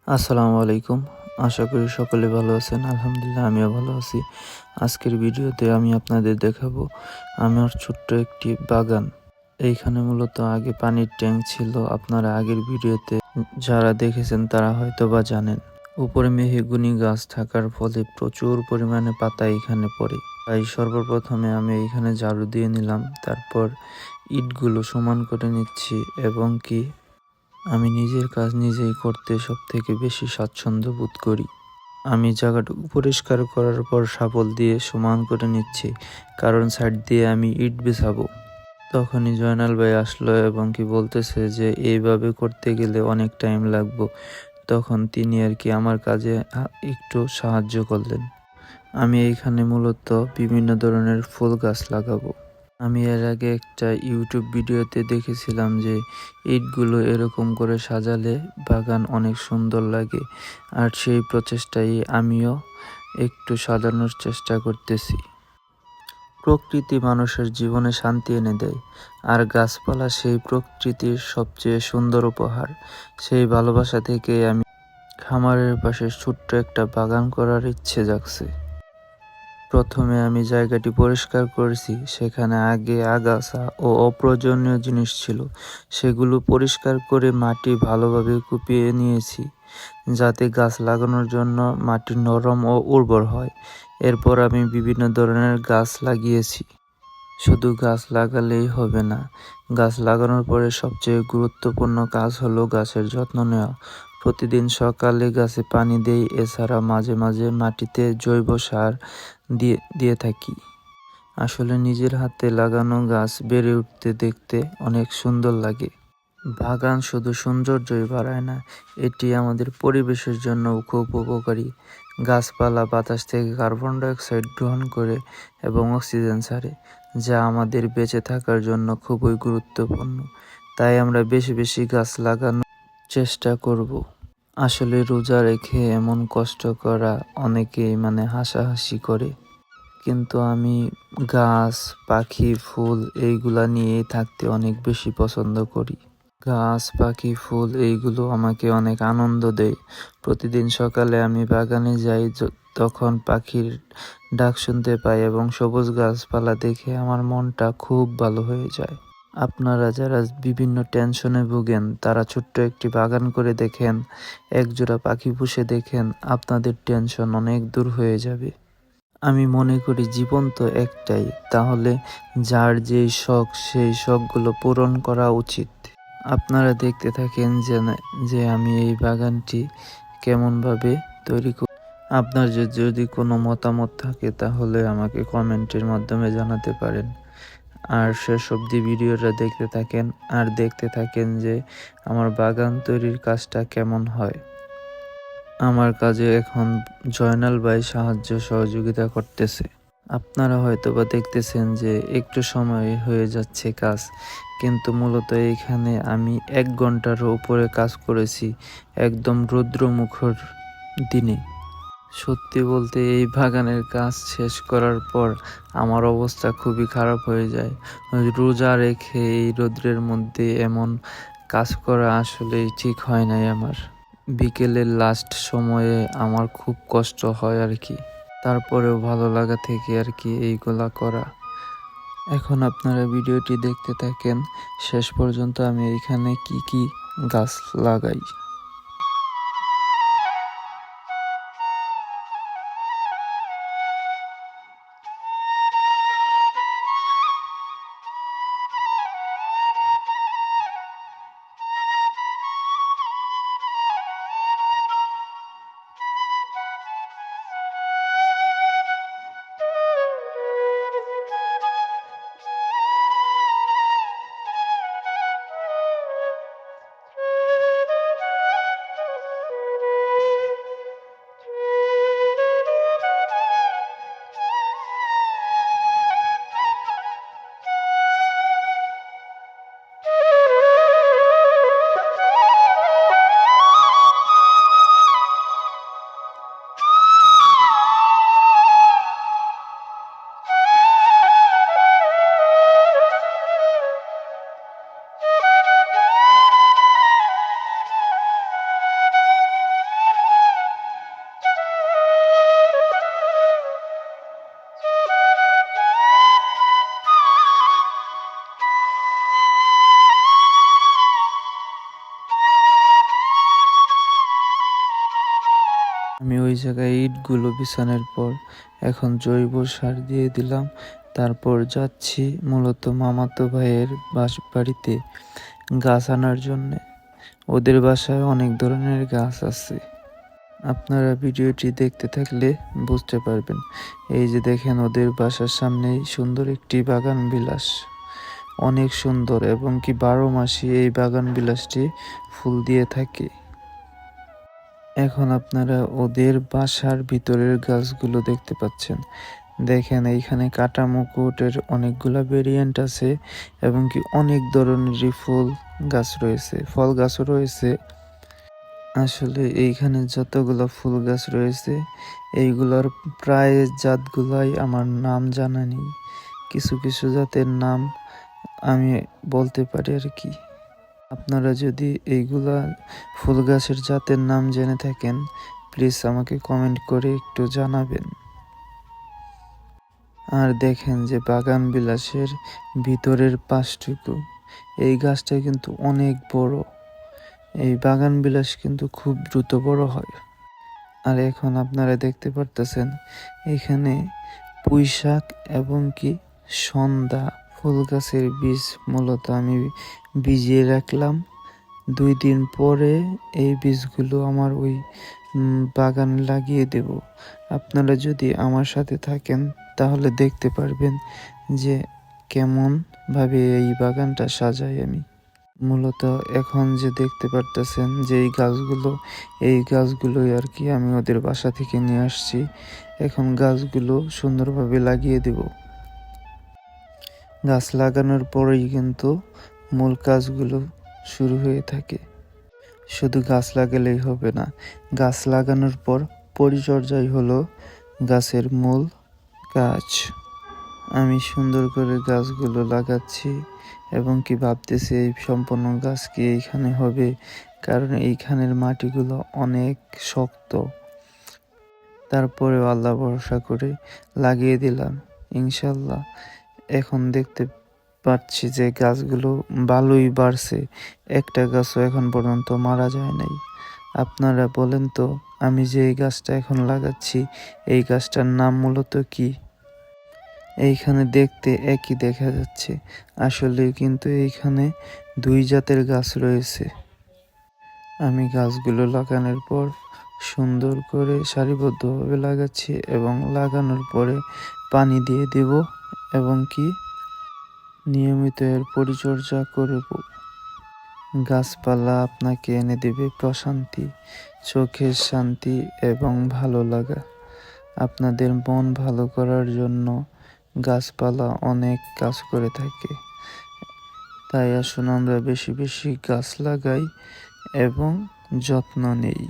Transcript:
আসসালামু আলাইকুম। আশা করি সকলে ভালো আছেন। আলহামদুলিল্লাহ আমিও ভালো আছি। আজকের ভিডিওতে আমি আপনাদের দেখাবো আমার ছোট্ট একটি বাগান। এইখানে মূলত আগে পানির ট্যাঙ্ক ছিল। আপনারা আগের ভিডিওতে যারা দেখেছেন তারা হয়তোবা জানেন। উপরে মেহগনি গাছ থাকার ফলে প্রচুর পরিমাণে পাতা এখানে পড়ে। তাই সর্বপ্রথমে আমি এইখানে ঝাড়ু দিয়ে নিলাম। তারপর ইটগুলো সমান করে নিচ্ছি এবং কি আমি নিজের কাজ নিজেই করতে সবথেকে বেশি স্বাচ্ছন্দ্য বোধ করি। আমি জায়গাটুকু পরিষ্কার করার পর শাবল দিয়ে সমান করে নিচ্ছি, কারণ সাইড দিয়ে আমি ইট বিছাবো। তখনই জয়নাল ভাই আসলো এবং কি বলতেছে যে এইভাবে করতে গেলে অনেক টাইম লাগবে। তখন তিনি আর কি আমার কাজে একটু সাহায্য করলেন। আমি এইখানে মূলত বিভিন্ন ধরনের ফুল গাছ লাগাবো। আমি এর আগে একটা ইউটিউব ভিডিওতে দেখেছিলাম যে ইটগুলো এরকম করে সাজালে বাগান অনেক সুন্দর লাগে, আর সেই প্রচেষ্টায় আমিও একটু সাজানোর চেষ্টা করতেছি। প্রকৃতি মানুষের জীবনে শান্তি এনে দেয়, আর গাছপালা সেই প্রকৃতির সবচেয়ে সুন্দর উপহার। সেই ভালোবাসা থেকে আমি খামারের পাশে ছোট্ট একটা বাগান করার ইচ্ছে জাগছে। প্রথমে আমি জায়গাটি পরিষ্কার করেছি। সেখানে আগে আগাছা ও অপ্রয়োজনীয় জিনিস ছিল, সেগুলো পরিষ্কার করে মাটি ভালোভাবে কুপিয়ে নিয়েছি, যাতে গাছ লাগানোর জন্য মাটি নরম ও উর্বর হয়। এরপর আমি বিভিন্ন ধরনের গাছ লাগিয়েছি। শুধু গাছ লাগালেই হবে না, গাছ লাগানোর পরে সবচেয়ে গুরুত্বপূর্ণ কাজ হলো গাছের যত্ন নেওয়া। প্রতিদিন সকালে গাছে পানি দেই, এছাড়া মাঝে মাঝে মাটিতে জৈব সার দিয়ে থাকি। আসলে নিজের হাতে লাগানো গাছ বেড়ে উঠতে দেখতে অনেক সুন্দর লাগে। বাগান শুধু সৌন্দর্যই বাড়ায় না, এটি আমাদের পরিবেশের জন্য খুব উপকারী। গাছপালা বাতাস থেকে কার্বন ডাইঅক্সাইড গ্রহণ করে এবং অক্সিজেন ছাড়ে, যা আমাদের বেঁচে থাকার জন্য খুবই গুরুত্বপূর্ণ। তাই আমরা বেশি বেশি গাছ লাগানোর চেষ্টা করব। আসলে রোজা রেখে এমন কষ্ট করা অনেকেই হাসাহাসি করে, কিন্তু আমি গাছ, পাখি, ফুল এইগুলা নিয়েই থাকতে অনেক বেশি পছন্দ করি। গাছ, পাখি, ফুল এইগুলো আমাকে অনেক আনন্দ দেয়। প্রতিদিন সকালে আমি বাগানে যাই, তখন পাখির ডাক শুনতে পাই এবং সবুজ গাছপালা দেখে আমার মনটা খুব ভালো হয়ে যায়। আপনারা যারা বিভিন্ন টেনশনে ভোগেন তারা ছোট্ট একটি বাগান করে দেখেন, একজোড়া পাখি পুষে দেখেন, আপনাদের টেনশন অনেক দূর হয়ে যাবে। আমি মনে করি জীবন তো একটাই, তাহলে যার যেই শখ সেই শখগুলো পূরণ করা উচিত। আপনারা দেখতে থাকেন যে আমি এই বাগানটি কেমনভাবে তৈরি করি। আপনার যদি কোনো মতামত থাকে তাহলে আমাকে কমেন্টের মাধ্যমে জানাতে পারেন। আর শেষ অবধি ভিডিওটা দেখতে থাকেন যে আমার বাগান তৈরির কাজটা কেমন হয়। আমার কাজে এখন জয়নাল ভাই সাহায্য সহযোগিতা করতেছে। আপনারা হয়তোবা দেখতেছেন যে একটু সময় হয়ে যাচ্ছে কাজ, কিন্তু মূলত এখানে আমি 1 ঘন্টারও উপরে কাজ করেছি, একদম রৌদ্রমুখর দিনে। সত্যি বলতে এই বাগানের কাজ শেষ করার পর আমার অবস্থা খুবই খারাপ হয়ে যায়। রোজা রেখে এই রৌদ্রের মধ্যে এমন কাজ করা আসলেই ঠিক হয় নাই আমার। বিকেলের লাস্ট সময়ে আমার খুব কষ্ট হয় আর কি, তারপরেও ভালো লাগা থেকে আর কি এইগুলা করা। এখন আপনারা ভিডিওটি দেখতে থাকেন শেষ পর্যন্ত, আমি এইখানে কি কি গাছ লাগাই। আমি ওই জায়গায় ইটগুলো বিছানোর পর এখন জৈব সার দিয়ে দিলাম। তারপর যাচ্ছি মূলত মামাতো ভাইয়ের বাড়িতে গাছ আনার জন্যে। ওদের বাসায় অনেক ধরনের গাছ আছে। আপনারা ভিডিওটি দেখতে থাকলে বুঝতে পারবেন। এই যে দেখেন, ওদের বাসার সামনেই সুন্দর একটি বাগান বিলাস, অনেক সুন্দর, এবং কি 12 মাসই এই বাগান বিলাসটি ফুল দিয়ে থাকে। এখন আপনারা ওদের বাসার ভিতরের গাছগুলো দেখতে পাচ্ছেন। দেখেন, এইখানে কাটা মুকুটের অনেকগুলা ভেরিয়েন্ট আছে, এবং কি অনেক ধরনেরই ফুল গাছ রয়েছে, ফল গাছও রয়েছে। আসলে এইখানে যতগুলো ফুল গাছ রয়েছে এইগুলোর প্রায় জাতগুলাই আমার নাম জানা নেই। কিছু কিছু জাতের নাম আমি বলতে পারি আর কি। আপনারা যদি এইগুলা ফুল গাছের জাতের নাম জেনে থাকেন, প্লিজ আমাকে কমেন্ট করে একটু জানাবেন। আর দেখেন যে বাগান বিলাসের ভিতরের পাশটুকু, এই গাছটা কিন্তু অনেক বড়। এই বাগান বিলাস কিন্তু খুব দ্রুত বড় হয়। আর এখন আপনারা দেখতে পারতেছেন এখানে পুঁইশাক এবং কি সন্ধ্যা ফুল গাছের বীজ মূলত আমি ভিজিয়ে রাখলাম। 2 দিন পরে এই বীজগুলো আমার ওই বাগানে লাগিয়ে দেব। আপনারা যদি আমার সাথে থাকেন তাহলে দেখতে পারবেন যে কেমন ভাবে এই বাগানটা সাজাই আমি। মূলত এখন যে দেখতে পারতেছেন যে এই গাছগুলোই আর কি আমি ওদের বাসা থেকে নিয়ে আসছি। এখন গাছগুলো সুন্দরভাবে লাগিয়ে দেব। গাছ লাগানোর পরেই কিন্তু মূল কাজগুলো শুরু হয়ে থাকে। শুধু গাছ লাগালেই হবে না, গাছ লাগানোর পর পরিচর্যাই হলো গাছের মূল কাজ। আমি সুন্দর করে গাছগুলো লাগাচ্ছি এবং কি ভাবতেছি এই সম্পূর্ণ গাছ কি এইখানে হবে, কারণ এইখানের মাটিগুলো অনেক শক্ত। তারপরে আল্লাহ ভরসা করে লাগিয়ে দিলাম, ইনশাল্লাহ। এখন দেখতে পাচ্ছি যে গাছগুলো ভালোই বাড়ছে, একটা গাছও এখন পর্যন্ত মারা যায় নাই। আপনারা বলেন তো, আমি যে এই গাছটা এখন লাগাচ্ছি এই গাছটার নাম মূলত কি? এইখানে দেখতে একই দেখা যাচ্ছে, আসলে কিন্তু এইখানে 2 জাতের গাছ রয়েছে। আমি গাছগুলো লাগানোর পর সুন্দর করে সারিবদ্ধভাবে লাগাচ্ছি এবং লাগানোর পরে পানি দিয়ে দেব এবং কি নিয়মিত এর পরিচর্যা করব। গাছপালা আপনাকে এনে দেবে প্রশান্তি, চোখের শান্তি এবং ভালো লাগা। আপনাদের মন ভালো করার জন্য গাছপালা অনেক কাজ করে থাকে। তাই আসুন আমরা বেশি বেশি গাছ লাগাই এবং যত্ন নেই।